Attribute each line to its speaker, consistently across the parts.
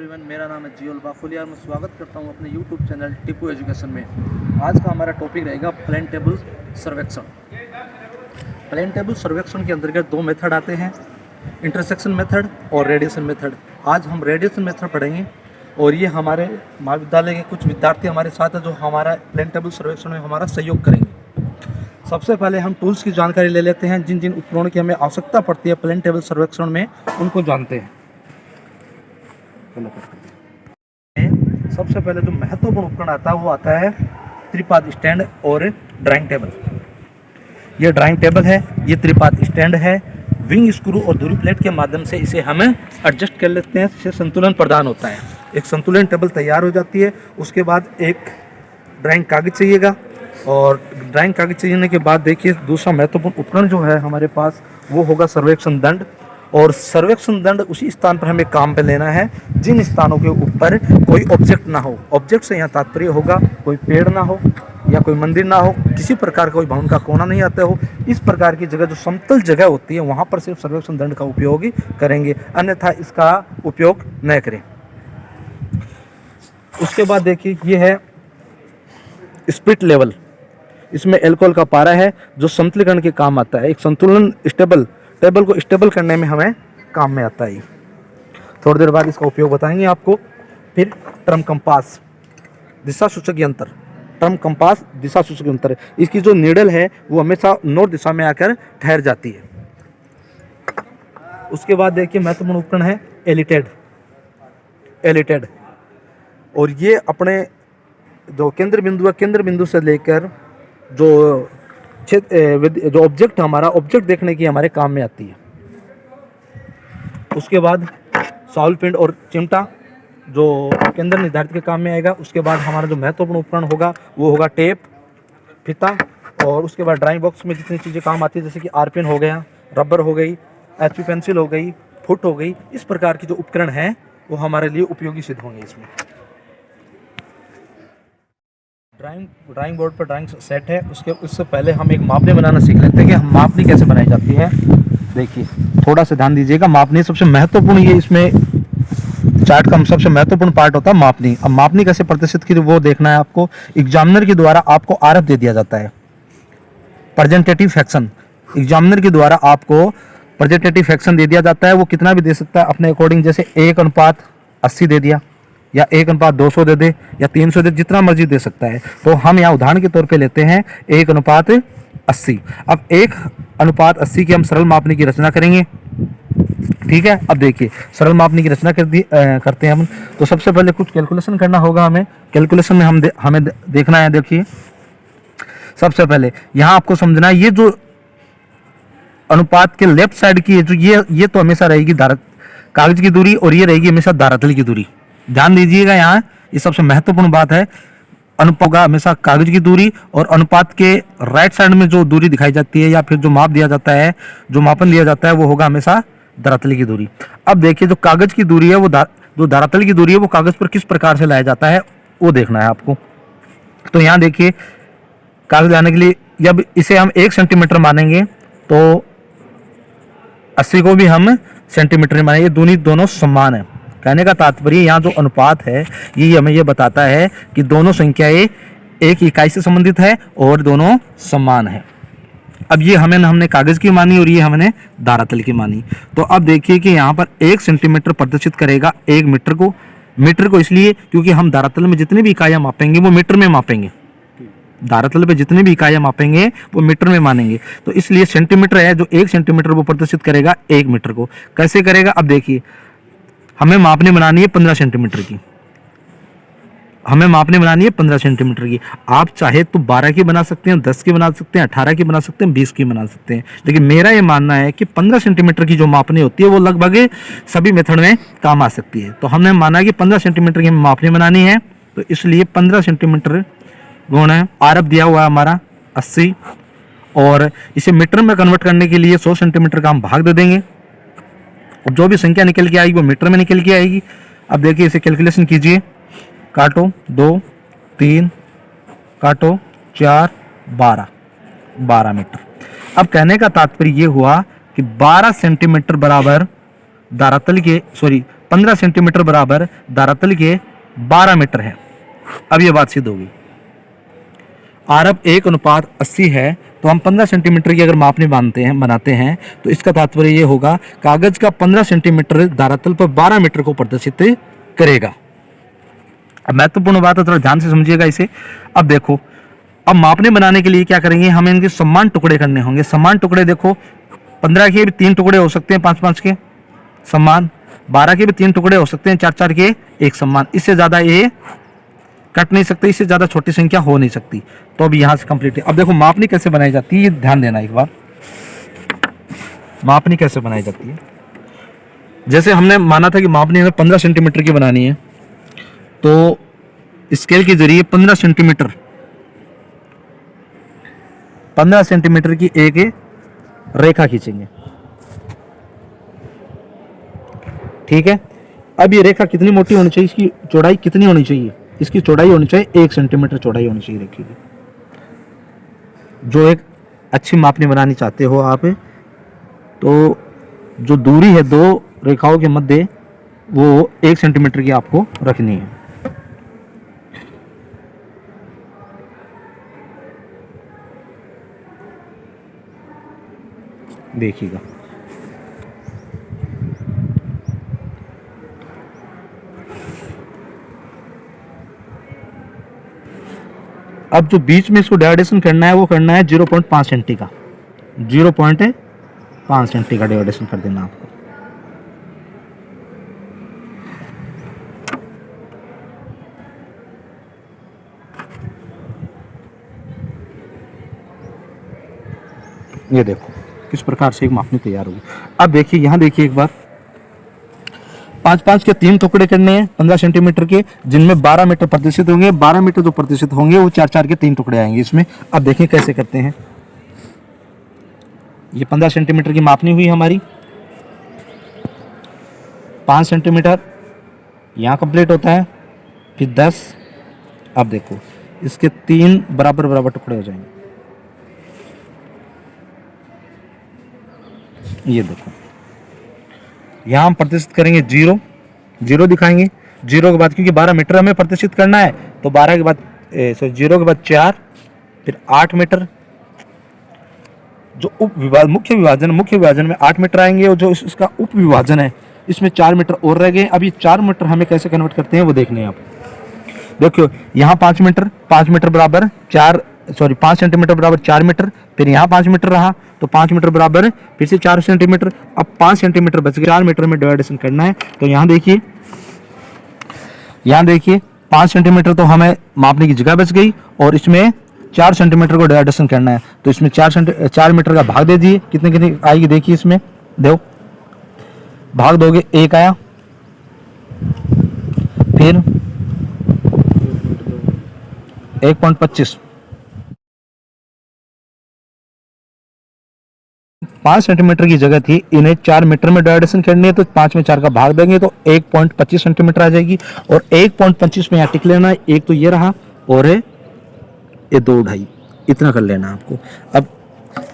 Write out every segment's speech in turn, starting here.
Speaker 1: Everyone, मेरा नाम है जियोल बाफुलिया। मैं स्वागत करता हूं अपने यूट्यूब चैनल टिपू एजुकेशन में। आज का हमारा टॉपिक रहेगा प्लेन टेबल सर्वेक्षण। प्लेन टेबल सर्वेक्षण के अंतर्गत दो मेथड आते हैं, इंटरसेक्शन मेथड और रेडिएशन मेथड। आज हम रेडिएशन मेथड पढ़ेंगे और ये हमारे महाविद्यालय के कुछ विद्यार्थी हमारे साथ हैं जो हमारा प्लेन टेबल सर्वेक्षण में हमारा सहयोग करेंगे। सबसे पहले हम टूल्स की जानकारी ले लेते हैं। जिन जिन उपकरणों की हमें आवश्यकता पड़ती है प्लेन टेबल सर्वेक्षण में, उनको जानते हैं। सबसे पहले जो महत्वपूर्ण उपकरण आता है वो आता है त्रिपाद स्टैंड और ड्राइंग टेबल। ये ड्राइंग टेबल है, ये त्रिपाद स्टैंड है। विंग स्क्रू और धुरी प्लेट के माध्यम से इसे हम एडजस्ट कर लेते हैं, इससे संतुलन प्रदान होता है। एक संतुलन टेबल तैयार हो जाती है। उसके बाद एक ड्राइंग कागज चाहिएगा और ड्राइंग कागज चाहिए के बाद देखिए दूसरा महत्वपूर्ण उपकरण जो है हमारे पास वो होगा सर्वेक्षण दंड। और सर्वेक्षण दंड उसी स्थान पर हमें काम पे लेना है जिन स्थानों के ऊपर कोई ऑब्जेक्ट ना हो। ऑब्जेक्ट से यहाँ तात्पर्य होगा कोई पेड़ ना हो या कोई मंदिर ना हो, किसी प्रकार का कोई भवन का कोना नहीं आता हो। इस प्रकार की जगह जो समतल जगह होती है वहाँ पर सिर्फ सर्वेक्षण दंड का उपयोग ही करेंगे, अन्यथा इसका उपयोग न करें। उसके बाद देखिए ये है स्पिरिट लेवल। इसमें एल्कोहल का पारा है जो समतलीकरण के काम आता है। एक संतुलन टेबल को स्टेबल करने में हमें काम में आता है। थोड़ी देर बाद इसका उपयोग बताएंगे आपको। फिर टर्म कंपास, दिशा सूचक यंत्र। टर्म कंपास दिशा सूचक यंत्र, इसकी जो नीडल है वो हमेशा नॉर्थ दिशा में आकर ठहर जाती है। उसके बाद देखिए महत्वपूर्ण उपकरण है एलिटेड। और ये अपने जो केंद्र बिंदु है, केंद्र बिंदु से लेकर जो ऑब्जेक्ट हमारा ऑब्जेक्ट देखने की हमारे काम में आती है। उसके बाद साउल पिंड और चिमटा जो केंद्र निर्धारित के काम में आएगा। उसके बाद हमारा जो महत्वपूर्ण उपकरण होगा वो होगा टेप, फीता। और उसके बाद ड्राइंग बॉक्स में जितनी चीज़ें काम आती है जैसे कि आर पेन हो गया, रबर हो गई, HP पेंसिल हो गई, फुट हो गई, इस प्रकार की जो उपकरण हैं वो हमारे लिए उपयोगी सिद्ध होंगे। इसमें ड्राइंग बोर्ड पर ड्राइंग सेट है। उससे पहले हम एक मापनी बनाना सीख लेते हैं कि हम मापनी कैसे बनाई जाती है। देखिए थोड़ा सा ध्यान दीजिएगा, मापनी सबसे महत्वपूर्ण, ये इसमें चार्ट का सबसे महत्वपूर्ण पार्ट होता है मापनी। अब मापनी कैसे प्रदर्शित की वो देखना है आपको। एग्जामिनर के द्वारा आपको आरएफ दे दिया जाता है, प्रेजेंटेटिव फ्रैक्शन। एग्जामिनर के द्वारा आपको प्रेजेंटेटिव फ्रैक्शन दे दिया जाता है। वो कितना भी दे सकता है अपने अकॉर्डिंग, जैसे 1:80 दे दिया या 1:200 दे दे या 300 दे, जितना मर्जी दे सकता है। तो हम यहाँ उदाहरण के तौर पे लेते हैं 1:80। अब 1:80 की हम सरल मापनी की रचना करेंगे। ठीक है, अब देखिए सरल मापनी की रचना करते हैं हम। तो सबसे पहले कुछ कैलकुलेशन करना होगा हमें। कैलकुलेशन में हमें देखना है। देखिए सबसे पहले यहाँ आपको समझना है, ये जो अनुपात के लेफ्ट साइड की जो ये तो हमेशा रहेगी कागज की दूरी और ये रहेगी हमेशा धारातल की दूरी। ध्यान दीजिएगा, यहाँ ये सबसे महत्वपूर्ण बात है। अनुपात का हमेशा कागज की दूरी और अनुपात के राइट साइड में जो दूरी दिखाई जाती है या फिर जो माप दिया जाता है, जो मापन दिया जाता है वो होगा हमेशा धरातल की दूरी। अब देखिए जो कागज की दूरी है वो जो धरातल की दूरी है वो कागज पर किस प्रकार से लाया जाता है वो देखना है आपको। तो यहाँ देखिए कागज लाने के लिए जब इसे हम 1 सेंटीमीटर मानेंगे तो 80 को भी हम सेंटीमीटर मानेंगे। दोनों समान है। कहने का तात्पर्य यहाँ जो अनुपात है ये हमें ये बताता है कि दोनों संख्याएं एक इकाई से संबंधित है और दोनों समान है। अब ये हमने कागज की मानी और ये हमने धरातल की मानी। तो अब देखिए कि यहाँ पर 1 सेंटीमीटर प्रदर्शित करेगा 1 मीटर को। मीटर को इसलिए क्योंकि हम धरातल में जितनी भी इकाइयाँ मापेंगे वो मीटर में मापेंगे। धरातल पे जितनी भी इकाइयाँ मापेंगे वो मीटर में मानेंगे। तो इसलिए सेंटीमीटर है जो 1 सेंटीमीटर वो प्रदर्शित करेगा 1 मीटर को। कैसे करेगा, अब देखिए हमें मापनी बनानी है 15 सेंटीमीटर की। हमें मापनी बनानी है 15 सेंटीमीटर की। आप चाहे तो 12 की बना सकते हैं, 10 की बना सकते हैं, 18 की बना सकते हैं, 20 की बना सकते हैं। लेकिन मेरा ये मानना है कि 15 सेंटीमीटर की जो मापनी होती है वो लगभग सभी मेथड में काम आ सकती है। तो हमने माना कि 15 सेंटीमीटर की मापनी बनानी है, तो इसलिए 15 सेंटीमीटर गुण है आरएफ दिया हुआ है हमारा 80 और इसे मीटर में कन्वर्ट करने के लिए 100 सेंटीमीटर का हम भाग दे देंगे। जो भी संख्या निकल के आएगी वो मीटर में निकल के आएगी। अब देखिए इसे कैलकुलेशन कीजिए। काटो 2 3 काटो 4 12 मीटर। अब कहने का तात्पर्य ये हुआ कि 12 सेंटीमीटर बराबर 15 सेंटीमीटर बराबर धरातल के 12 मीटर है। अब ये बात सिद्ध होगी। आरब 1:80 है, तो हम 15 सेंटीमीटर की अगर मापनी बनाते हैं तो इसका तात्पर्य ये होगा कागज का 15 सेंटीमीटर धरातल पर 12 मीटर को प्रदर्शित करेगा। अब महत्वपूर्ण बात है, थोड़ा ध्यान से समझिएगा इसे। अब देखो, अब मापने बनाने के लिए क्या करेंगे, हमें इनके समान टुकड़े करने होंगे। समान टुकड़े देखो, 15 के भी 3 टुकड़े हो सकते हैं 5-5 के समान, 12 के भी 3 टुकड़े हो सकते हैं 4-4 के एक समान। इससे ज्यादा ये कट नहीं सकते, इससे ज्यादा छोटी संख्या हो नहीं सकती। तो अब यहां से कंप्लीट है। अब देखो मापनी कैसे बनाई जाती है, ये ध्यान देना एक बार। मापनी कैसे बनाई जाती है, जैसे हमने माना था कि मापनी हमें 15 सेंटीमीटर की बनानी है, तो स्केल के जरिए 15 सेंटीमीटर की एक रेखा खींचेंगे। ठीक है। अब ये रेखा कितनी मोटी होनी चाहिए, इसकी चौड़ाई कितनी होनी चाहिए, इसकी चौड़ाई होनी चाहिए 1 सेंटीमीटर चौड़ाई होनी चाहिए रेखा की। जो एक अच्छी मापनी बनानी चाहते हो आप, तो जो दूरी है दो रेखाओं के मध्य वो 1 सेंटीमीटर की आपको रखनी है। देखिएगा, अब जो बीच में इसको डिवाइडेशन करना है वो करना है 0.5 सेंटी का, 0.5 सेंटी का डिवाइडेशन कर देना आपको। ये देखो किस प्रकार से एक मापनी तैयार होगी। अब देखिए, यहां देखिए एक बार, 5-5 के 3 टुकड़े करने हैं 15 सेंटीमीटर के, जिनमें 12 मीटर प्रतिशत होंगे। 12 मीटर जो प्रतिशत होंगे वो 4-4 के 3 टुकड़े आएंगे इसमें। अब देखें कैसे करते हैं। ये 15 सेंटीमीटर की मापनी हुई हमारी, 5 सेंटीमीटर यहाँ कंप्लीट होता है, फिर 10। अब देखो इसके 3 बराबर बराबर टुकड़े हो जाएंगे। ये देखो, यहाँ हम प्रतिशत करेंगे 0 दिखाएंगे। 0 के बाद, क्योंकि 12 मीटर हमें प्रतिशत करना है, तो 12 के बाद 0 के बाद 4, फिर 8 मीटर। जो मुख्य विभाजन में 8 मीटर आएंगे, और जो इसका उप विभाजन है इसमें 4 मीटर और रह गए। अब ये 4 मीटर हमें कैसे कन्वर्ट करते हैं वो देखने हैं आप। देखो यहाँ 5 मीटर बराबर 5 सेंटीमीटर बराबर 4 मीटर, फिर यहाँ 5 मीटर रहा, तो 5 मीटर बराबर फिर से 4 सेंटीमीटर। अब 5 सेंटीमीटर बच गए, 4 मीटर में डिवाइडेशन करना है। तो यहाँ देखिए 5 सेंटीमीटर तो हमें मापने की जगह बच गई, और इसमें 4 सेंटीमीटर को डिवाइडेशन करना है। तो इसमें 4 मीटर का भाग दे दिए, कितनी आएगी देखिए इसमें, देखो भाग दोगे 1 आया, फिर 1.25। 5 सेंटीमीटर की जगह थी, इन्हें 4 मीटर में डिवाइडेशन करनी है, तो 5 में 4 का भाग देंगे तो 1.25 सेंटीमीटर आ जाएगी। और 1.25 में यहाँ टिक लेना है, एक तो ये रहा और ये 2-2.5, इतना कर लेना आपको। अब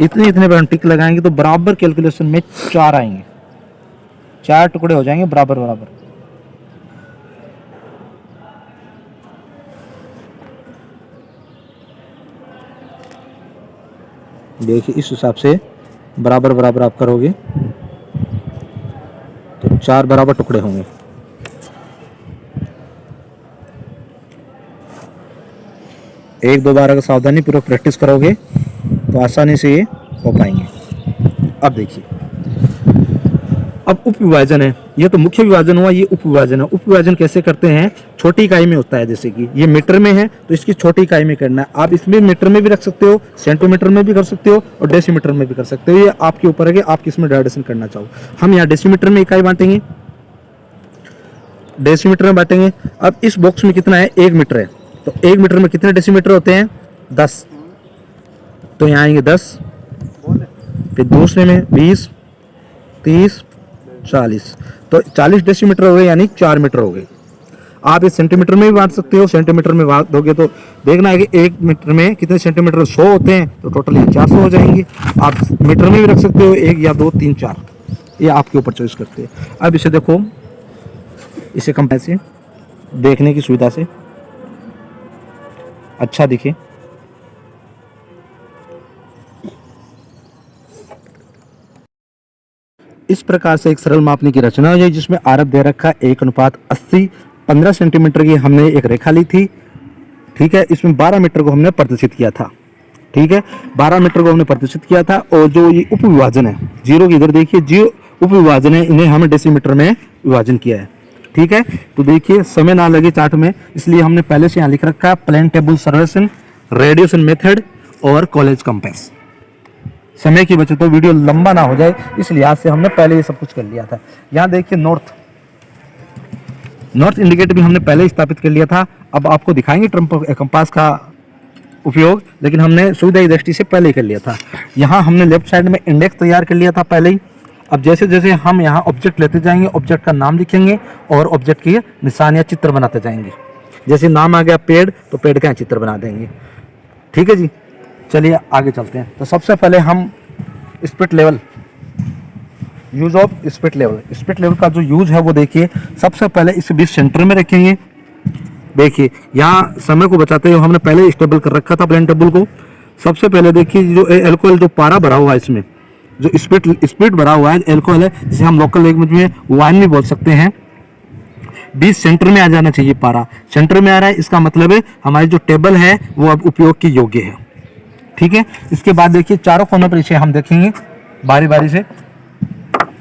Speaker 1: इतने पर हम टिक लगाएंगे तो बराबर कैलकुलेशन में 4 आएंगे, 4 टुकड़े हो जाएंगे बराबर बराबर। देखिए इस हिसाब से बराबर बराबर आप करोगे तो 4 बराबर टुकड़े होंगे। एक दो बार अगर सावधानी पूर्वक प्रैक्टिस करोगे तो आसानी से ये हो पाएंगे। अब देखिए, अब उप विभाजन है, ये तो मुख्य विभाजन हुआ, ये उप विभाजन है। उप विभाजन कैसे करते हैं, छोटी इकाई में होता है। जैसे कि ये मीटर में है तो इसकी छोटी इकाई में करना है। आप इसमें मीटर में भी रख सकते हो, सेंटीमीटर में भी कर सकते हो, और डेसीमीटर में भी कर सकते हो। ये आपके ऊपर है कि आप किसमें डिवाइडेशन करना चाहो। हम यहाँ डेसीमीटर में इकाई बांटेंगे, डेसीमीटर में बांटेंगे। अब इस बॉक्स में कितना है, 1 मीटर है, तो 1 मीटर में कितने डेसीमीटर होते हैं, 10। तो यहाँ आएंगे 10, फिर दूसरे में 20, 30, 40, तो 40 डेसीमीटर हो गए, यानी 4 मीटर हो गए। आप इस सेंटीमीटर में भी बांट सकते हो, सेंटीमीटर में बांट दोगे तो देखना है कि 1 मीटर में कितने सेंटीमीटर, 100 होते हैं, तो टोटल यहाँ 400 हो जाएंगे। आप मीटर में भी रख सकते हो, 1 या 2, 3, 4, ये आपके ऊपर चॉइस करते हैं। अब इसे देखो, इसे कम पैसे देखने की सुविधा से अच्छा दिखे। इस प्रकार से एक सरल मापने की रचना हो जाए जिसमें आरप दे रखा 1:80, 15 सेंटीमीटर की हमने एक रेखा ली थी। ठीक है, इसमें 12 मीटर को हमने प्रदर्शित किया था। ठीक है, 12 मीटर को हमने प्रदर्शित किया था। और जो ये उप विभाजन है, जीरो की इधर देखिए, जो उप विभाजन है इन्हें हमने डेसीमीटर में विभाजन किया है। ठीक है, तो देखिए समय ना लगे चार्ट में, इसलिए हमने पहले से यहाँ लिख रखा है प्लेन टेबल सर्वेशन, रेडिएशन मेथड और कॉलेज कंपास। समय की बचत हो, वीडियो लंबा ना हो जाए, इस लिहाज से हमने पहले ये सब कुछ कर लिया था। यहाँ देखिए नॉर्थ इंडिकेटर भी हमने पहले ही स्थापित कर लिया था। अब आपको दिखाएंगे ट्रम्प कंपास का उपयोग, लेकिन हमने सुविधा की दृष्टि से पहले ही कर लिया था। यहाँ हमने लेफ्ट साइड में इंडेक्स तैयार कर लिया था पहले ही। अब जैसे जैसे हम यहाँ ऑब्जेक्ट लेते जाएंगे, ऑब्जेक्ट का नाम लिखेंगे और ऑब्जेक्ट के निशान या चित्र बनाते जाएंगे। जैसे नाम आ गया पेड़, तो पेड़ का चित्र बना देंगे। ठीक है जी, चलिए आगे चलते हैं। तो सबसे पहले हम spirit level, use of spirit level का जो यूज है वो देखिए। सबसे पहले इसे बीच सेंटर में रखेंगे। देखिए यहाँ समय को बचाते हुए हमने पहले स्टेबल कर रखा था प्लेन टेबल को। सबसे पहले देखिए जो एल्कोहल जो पारा भरा हुआ है, इसमें जो स्पिरिट भरा हुआ है एल्कोहल है, जिसे हम लोकल लैंग्वेज में वाइन भी बोल सकते हैं। बीच सेंटर में आ जाना चाहिए, पारा सेंटर में आ रहा है, इसका मतलब है हमारी जो टेबल है वो अब उपयोग के योग्य है। ठीक है, इसके बाद देखिए चारों कोनों पर इसे हम देखेंगे बारी बारी से।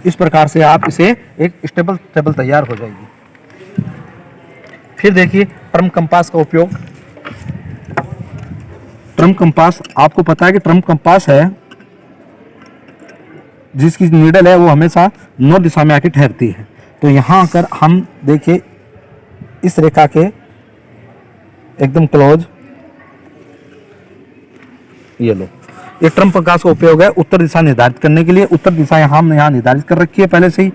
Speaker 1: इस प्रकार से आप इसे एक स्टेबल टेबल तैयार हो जाएगी। फिर देखिए ट्रम्प कंपास का उपयोग। ट्रम्प कंपास, आपको पता है कि ट्रम्प कंपास है जिसकी नीडल है वो हमेशा नॉर्थ दिशा में आके ठहरती है। तो यहाँ आकर हम देखिए इस रेखा के एकदम क्लोज, ये लो, ये ट्रम्प कंपास का उपयोग है उत्तर दिशा निर्धारित करने के लिए। उत्तर दिशा हमने यहाँ निर्धारित कर रखी है पहले से ही,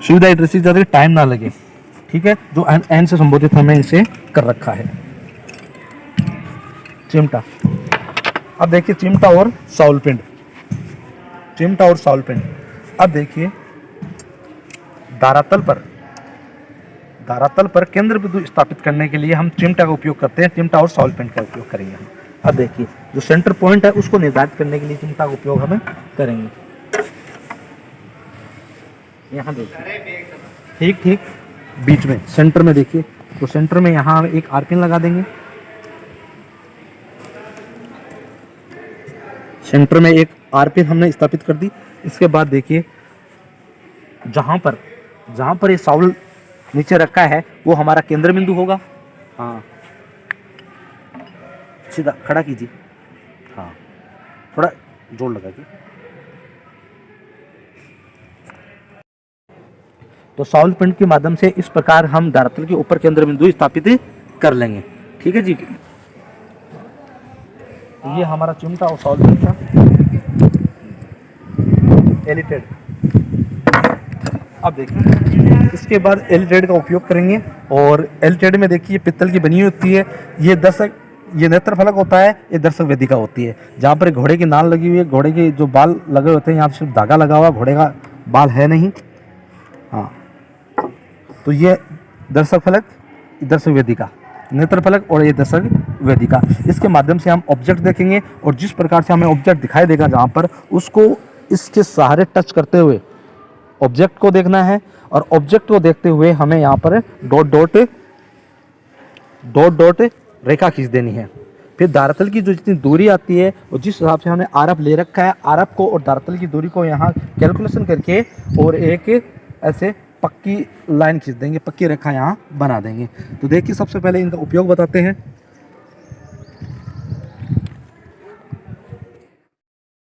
Speaker 1: सुविधा दृष्टि से टाइम ना लगे। ठीक है, जो एन से संबोधित हमें इसे कर रखा है। चिमटा, अब देखिए चिमटा और साउलपिंड, चिमटा और साउलपिंड। अब देखिए धरातल पर केंद्र बिंदु स्थापित करने के लिए हम चिमटा का उपयोग करते हैं। चिमटा और साउलपिंड का उपयोग करेंगे हम। अब देखिए जो सेंटर पॉइंट है उसको निर्धारित करने के लिए चिमटा का उपयोग हमें करेंगे। यहाँ देखिए ठीक बीच में सेंटर में देखिए, तो सेंटर में यहाँ हम एक आरपिन लगा देंगे। सेंटर में एक आरपिन हमने स्थापित कर दी। इसके बाद देखिए जहाँ पर ये साउल नीचे रखा है वो हमारा केंद्र बिंदु होगा। हाँ, सीधा खड़ा कीजिए, हाँ थोड़ा जोर लगा के। तो साउल पिंड के माध्यम से इस प्रकार हम धरातल के ऊपर केंद्र बिंदु स्थापित कर लेंगे। ठीक है जी, ये हमारा चिमटा और साउल पिंड था एलिटेड। अब देखिए इसके बाद एलिटेड का उपयोग करेंगे। और एलिटेड में देखिए पित्तल की बनी होती है। ये नेत्र फलक होता है, ये दर्शक वेदिका होती है। जहाँ पर घोड़े की नाल लगी हुई है, घोड़े के जो बाल लगे होते हैं, यहाँ पर सिर्फ धागा लगा हुआ, घोड़े का बाल है नहीं। हाँ, तो ये दर्शक फलक, दर्शक वेदिका, नेत्र फलक और ये दर्शक वेदिका, इसके माध्यम से हम ऑब्जेक्ट देखेंगे। और जिस प्रकार से हमें ऑब्जेक्ट दिखाई देगा जहाँ पर, उसको इसके सहारे टच करते हुए ऑब्जेक्ट को देखना है। और ऑब्जेक्ट को देखते हुए हमें यहाँ पर डॉट डॉट रेखा खींच देनी है। फिर धरातल की जो जितनी दूरी आती है और जिस हिसाब से हमने आरप ले रखा है, आरप को और धरातल की दूरी को यहाँ कैलकुलेशन करके और एक ऐसे पक्की लाइन खींच देंगे, पक्की रेखा यहाँ बना देंगे। तो देखिए सबसे पहले इनका उपयोग बताते हैं।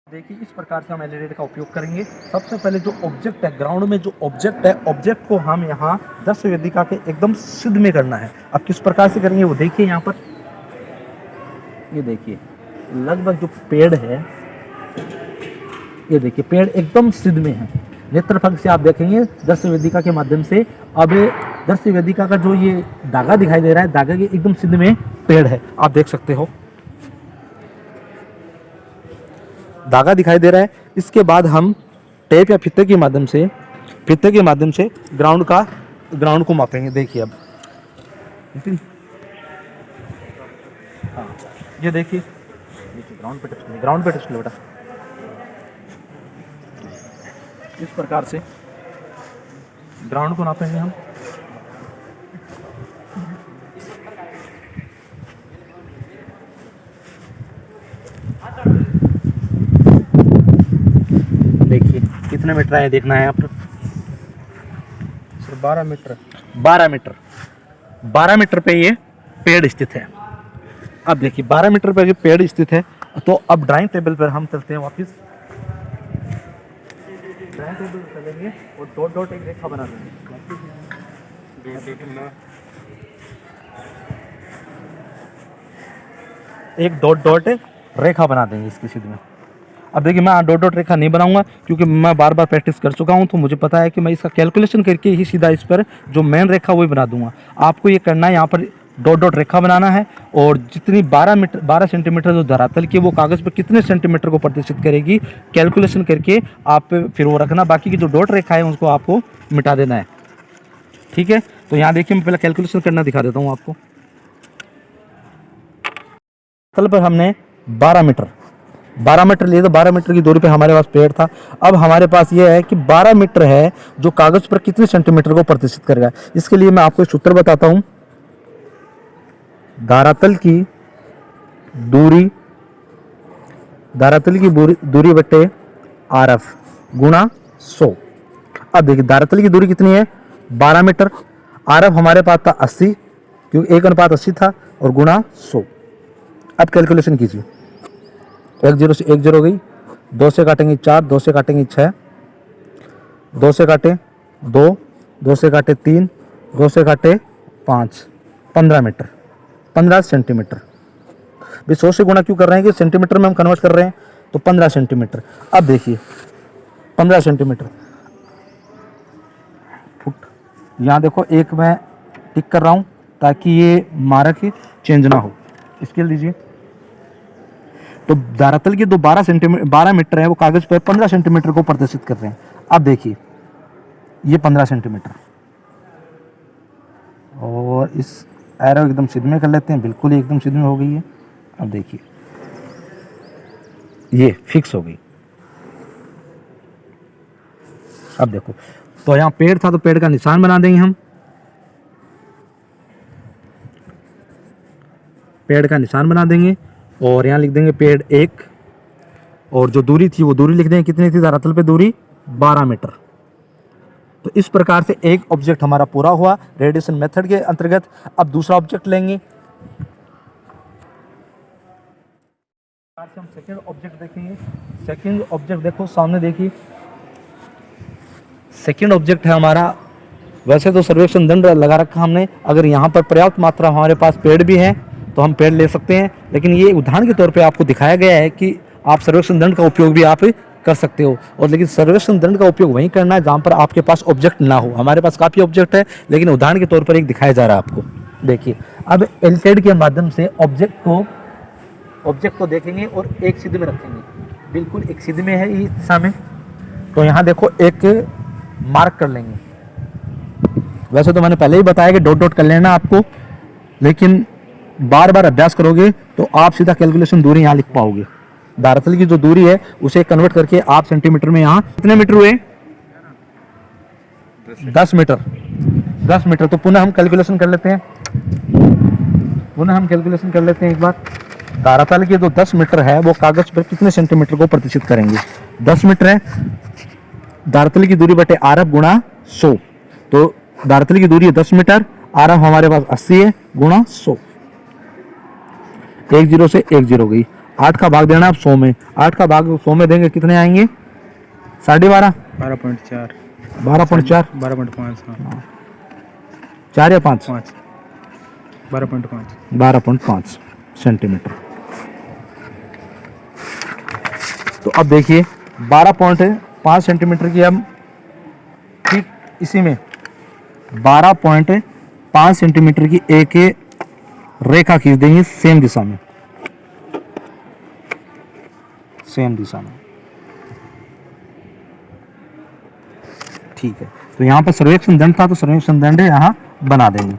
Speaker 1: देखिए इस प्रकार से हम एलिडेट का उपयोग करेंगे। सबसे पहले जो ऑब्जेक्ट है, ग्राउंड में जो ऑब्जेक्ट है, ऑब्जेक्ट को हम यहाँ दर्शक वेदिका के एकदम सिद्ध में करना है। अब किस प्रकार से करेंगे वो देखिए। यहाँ पर ये देखिए लगभग जो पेड़ है, ये देखिए पेड़ एकदम सिद्ध में है। नेत्र फलक से आप देखेंगे दर्शक वेदिका के माध्यम से। अब दर्शक वेदिका का जो ये धागा दिखाई दे रहा है, धागा के एकदम सिद्ध में पेड़ है, आप देख सकते हो, धागा दिखाई दे रहा है। इसके बाद हम टेप या फित्ते के माध्यम से ग्राउंड का ग्राउंड को मापेंगे। देखिए अब हाँ, ये देखिए ग्राउंड पे टच करिए, ग्राउंड पे टच करिए बेटा। इस प्रकार से ग्राउंड को नापेंगे हम। देखिए कितने मीटर है देखना है आप।
Speaker 2: 12 मीटर।
Speaker 1: 12 मीटर, 12 मीटर पे ये पेड़ स्थित है। अब देखिए 12 मीटर पे ये पेड़ स्थित है। तो अब ड्राइंग टेबल पर हम चलते हैं वापस। ड्राइंग टेबल पर चलेंगे और डॉट डॉट एक रेखा बना देंगे। एक डॉट डॉट रेखा बना देंगे इसकी सीध में। अब देखिए मैं डॉट डॉट रेखा नहीं बनाऊंगा क्योंकि मैं बार बार प्रैक्टिस कर चुका हूं, तो मुझे पता है कि मैं इसका कैलकुलेशन करके ही सीधा इस पर जो मेन रेखा वही बना दूंगा। आपको ये करना है, यहाँ पर डॉट डॉट रेखा बनाना है और जितनी 12 सेंटीमीटर जो धरातल की वो कागज़ पर कितने सेंटीमीटर को प्रदर्शित करेगी कैलकुलेशन करके आप फिर वो रखना। बाकी की जो डॉट रेखा है उसको आपको मिटा देना है। ठीक है, तो यहाँ देखिए मैं पहले कैलकुलेशन करना दिखा देता हूँ आपको। तल पर हमने 12 मीटर लिए, तो 12 मीटर की दूरी पे हमारे पास पेड़ था। अब हमारे पास ये है कि 12 मीटर है जो कागज पर कितने सेंटीमीटर को प्रदर्शित करेगा। इसके लिए मैं आपको सूत्र बताता हूं। धरातल की दूरी बटे आरएफ गुणा 100। अब देखिए धरातल की दूरी कितनी है 12 मीटर, आरएफ हमारे पास था 80 क्योंकि 1:80 था, और गुणा 100। अब कैलकुलेशन कीजिए। 1 0 से 1 0 हो गई, 2 से काटेंगे 4, 2 से काटेंगे 6, 2 से काटे 2, 2 से काटे 3, 2 से काटे 5, 15 मीटर, 15 सेंटीमीटर। भी 100 से गुणा क्यों कर रहे हैं कि सेंटीमीटर में हम कन्वर्ट कर रहे हैं, तो 15 सेंटीमीटर। अब देखिए 15 सेंटीमीटर फुट, यहाँ देखो एक मैं टिक कर रहा हूँ ताकि ये मारक चेंज ना हो। स्केल दीजिए। तो धरातल की 12 मीटर है वो कागज पर 15 सेंटीमीटर को प्रदर्शित कर रहे हैं। अब देखिए ये 15 सेंटीमीटर, और इस एरो एकदम सीध में कर लेते हैं। बिल्कुल ही एकदम सीध में हो गई है। अब देखिए ये फिक्स हो गई। अब देखो तो यहाँ पेड़ था तो पेड़ का निशान बना देंगे हम। पेड़ का निशान बना देंगे और यहाँ लिख देंगे पेड़ 1, और जो दूरी थी वो दूरी लिख देंगे। कितनी थी धरातल पे दूरी 12 मीटर। तो इस प्रकार से एक ऑब्जेक्ट हमारा पूरा हुआ रेडिएशन मेथड के अंतर्गत। अब दूसरा ऑब्जेक्ट लेंगे। हम सेकंड ऑब्जेक्ट देखेंगे। सेकंड ऑब्जेक्ट देखो सामने देखिए, सेकंड ऑब्जेक्ट है हमारा। वैसे तो सर्वेक्षण दंड लगा रखा हमने, अगर यहाँ पर पर्याप्त मात्रा हमारे पास पेड़ भी है तो हम पेड़ ले सकते हैं, लेकिन ये उदाहरण के तौर पे आपको दिखाया गया है कि आप सर्वेक्षण दंड का उपयोग भी आप कर सकते हो। और लेकिन सर्वेक्षण दंड का उपयोग वहीं करना है जहाँ पर आपके पास ऑब्जेक्ट ना हो। हमारे पास काफ़ी ऑब्जेक्ट है, लेकिन उदाहरण के तौर पर एक दिखाया जा रहा है आपको। देखिए अब एलसीडी के माध्यम से ऑब्जेक्ट को देखेंगे और एक सीध में रखेंगे। बिल्कुल एक सीध में है इस दिशा में, तो यहाँ देखो एक मार्क कर लेंगे। वैसे तो मैंने पहले ही बताया कि डॉट डॉट कर लेना आपको, लेकिन बार बार अभ्यास करोगे तो आप सीधा कैलकुलेशन दूरी यहाँ लिख पाओगे। धरातल की जो दूरी है उसे कन्वर्ट करके आप सेंटीमीटर में यहाँ कितने मीटर हुए 10 मीटर। 10 मीटर। तो पुनः हम कैलकुलेशन कर लेते हैं। एक बार। धरातल की जो 10 मीटर है वो कागज पर कितने सेंटीमीटर को प्रदर्शित करेंगे। 10 मीटर है, धरातल की दूरी बटे आरएफ गुणा 100। तो धरातल की दूरी है 10 मीटर, आरएफ हमारे पास 80 है, गुणा 100। 1 0 से 1 0 गई। 8 का भाग देना आप 100 में। 8 का भाग 100 में देंगे कितने आएंगे 12.5
Speaker 2: 12.4
Speaker 1: 12.4
Speaker 2: 12.5
Speaker 1: 4 या 5
Speaker 2: 12.5
Speaker 1: सेंटीमीटर। तो अब देखिए 12.5 सेंटीमीटर की हम ठीक इसी में 12.5 सेंटीमीटर की एक रेखा खींच देंगे सेम दिशा में। ठीक है। तो यहाँ पर सर्वेक्षण दंड था, तो सर्वेक्षण दंड यहाँ बना देंगे।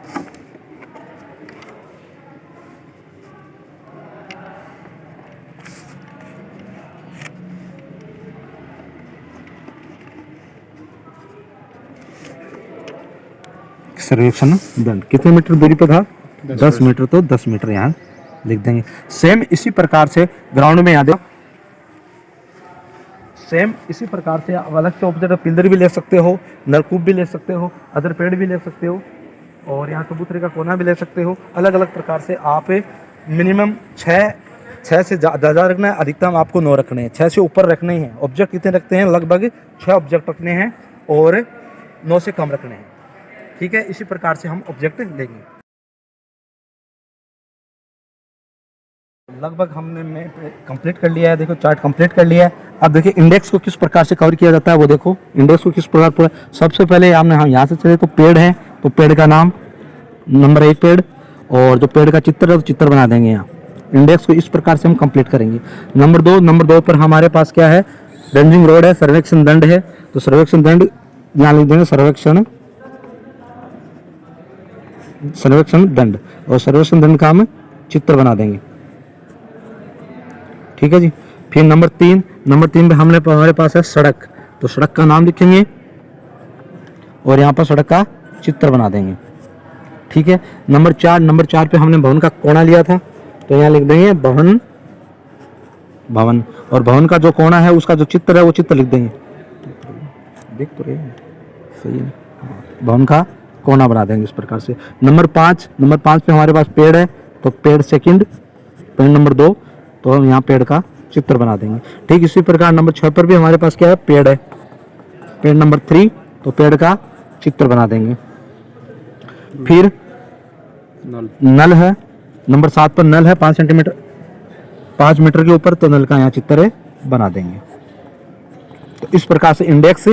Speaker 1: सर्वेक्षण दंड कितने मीटर दूरी पर था? 10 मीटर, तो 10 मीटर यहाँ लिख देंगे। सेम इसी प्रकार से ग्राउंड में यहाँ सेम इसी प्रकार से आप अलग से ऑब्जेक्ट पिलर भी ले सकते हो, नलकूप भी ले सकते हो, अदर पेड़ भी ले सकते हो, और यहाँ कबूतरे का कोना भी ले सकते हो। अलग अलग प्रकार से आप मिनिमम 6 से ज़्यादा रखना है, अधिकतम आपको 9 रखने हैं। 6 से ऊपर रखने हैं। ऑब्जेक्ट कितने रखते हैं? लगभग 6 ऑब्जेक्ट रखने हैं और 9 से कम रखने हैं। ठीक है, इसी प्रकार से हम ऑब्जेक्ट लेंगे। लगभग हमने कंप्लीट कर लिया है। देखो चार्ट कंप्लीट कर लिया है। अब देखिए इंडेक्स को किस प्रकार से कवर किया जाता है वो देखो। इंडेक्स को किस प्रकार पूरा, सबसे पहले हमने हम यहाँ से चले तो पेड़ है, तो पेड़ का नाम नंबर 1 पेड़, और जो पेड़ का चित्र है तो चित्र बना देंगे यहाँ। इंडेक्स को इस प्रकार से हम कंप्लीट करेंगे। नंबर 2 पर हमारे पास क्या है? रेंजिंग रोड है, सर्वेक्षण दंड है, तो सर्वेक्षण दंड यहाँ लिख देंगे सर्वेक्षण दंड, और सर्वेक्षण दंड का हम चित्र बना देंगे। ठीक है जी। फिर नंबर 3 पे हमारे पास है सड़क, तो सड़क का नाम लिखेंगे और यहाँ पर सड़क का चित्र बना देंगे। ठीक है। नंबर 4 पे हमने भवन का कोना लिया था, तो यहाँ लिख देंगे भवन, और भवन का जो कोना है उसका जो चित्र है वो चित्र लिख देंगे। देख तो रहे सही है, भवन का कोना बना देंगे इस प्रकार से। नंबर 5 पे हमारे पास पेड़ है, तो पेड़ सेकंड, पेड़ नंबर 2, तो हम यहाँ पेड़ का चित्र बना देंगे। ठीक इसी प्रकार नंबर 6 पर भी हमारे पास क्या है? पेड़ है, पेड़ नंबर 3, तो पेड़ का चित्र बना देंगे। फिर नल है, नंबर 7 पर नल है 5 सेंटीमीटर 5 मीटर के ऊपर, तो नल का यहाँ चित्र बना देंगे। तो इस प्रकार से इंडेक्स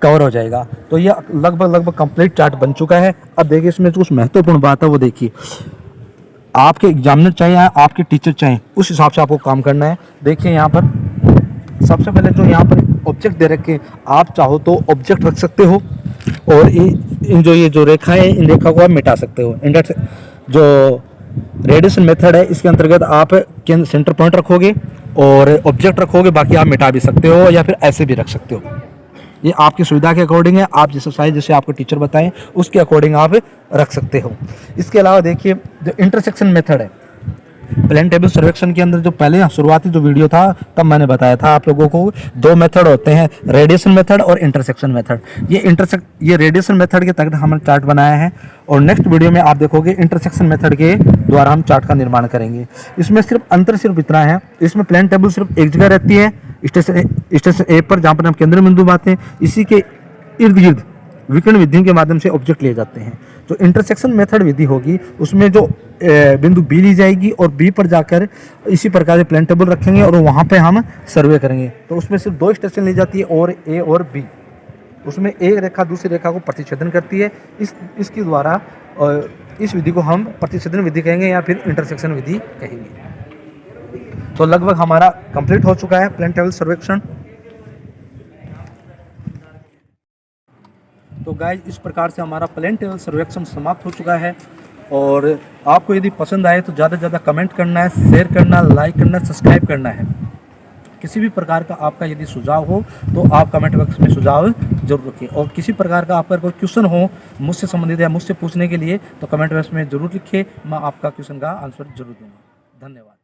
Speaker 1: कवर हो जाएगा। तो यह लगभग कंप्लीट चार्ट बन चुका है। अब देखिए इसमें कुछ महत्वपूर्ण बात है वो देखिए। आपके एग्जामिनर चाहे आपके टीचर चाहे, उस हिसाब से आपको काम करना है। देखिए यहाँ पर सबसे पहले जो यहाँ पर ऑब्जेक्ट दे रखे, आप चाहो तो ऑब्जेक्ट रख सकते हो, और ये जो रेखा है इन रेखा को आप मिटा सकते हो। जो रेडिएशन मेथड है इसके अंतर्गत आप केंद्र सेंटर पॉइंट रखोगे और ऑब्जेक्ट रखोगे, बाकी आप मिटा भी सकते हो या फिर ऐसे भी रख सकते हो। ये आपकी सुविधा के अकॉर्डिंग है। आप जिस साइज जैसे आपको टीचर बताएं उसके अकॉर्डिंग आप रख सकते हो। इसके अलावा देखिए जो इंटरसेक्शन मेथड है, प्लेन टेबल सर्वेक्षण के अंदर जो पहले शुरुआती जो वीडियो था तब मैंने बताया था आप लोगों को 2 मेथड होते हैं, रेडिएशन मेथड और इंटरसेक्शन मेथड। ये रेडिएशन मेथड के तहत हमने चार्ट बनाया है, और नेक्स्ट वीडियो में आप देखोगे इंटरसेक्शन मेथड के द्वारा हम चार्ट का निर्माण करेंगे। इसमें सिर्फ इतना है, इसमें प्लेन टेबल सिर्फ एक जगह रहती है, स्टेशन ए पर, जहाँ पर हम केंद्र बिंदु बातें हैं, इसी के इर्द गिर्द विकर्ण विधि के माध्यम से ऑब्जेक्ट लिए जाते हैं। जो इंटरसेक्शन मेथड विधि होगी उसमें जो बिंदु बी ली जाएगी और बी पर जाकर इसी प्रकार से प्लेन टेबल रखेंगे और वहाँ पे हम सर्वे करेंगे। तो उसमें सिर्फ 2 स्टेशन ली जाती है, और ए और बी। उसमें एक रेखा दूसरी रेखा को प्रतिच्छेदन करती है। इसके द्वारा इस विधि को हम प्रतिच्छेदन विधि कहेंगे या फिर इंटरसेक्शन विधि कहेंगे। तो लगभग हमारा कंप्लीट हो चुका है प्लेन टेबल सर्वेक्षण। तो गाइस इस प्रकार से हमारा प्लेन टेबल सर्वेक्षण समाप्त हो चुका है। और आपको यदि पसंद आए तो ज़्यादा से ज़्यादा कमेंट करना है, शेयर करना, लाइक करना, सब्सक्राइब करना है। किसी भी प्रकार का आपका यदि सुझाव हो तो आप कमेंट बॉक्स में सुझाव जरूर रखें, और किसी प्रकार का आपका कोई क्वेश्चन हो मुझसे संबंधित या मुझसे पूछने के लिए तो कमेंट बॉक्स में ज़रूर लिखिए। मैं आपका क्वेश्चन का आंसर जरूर दूँगा। धन्यवाद।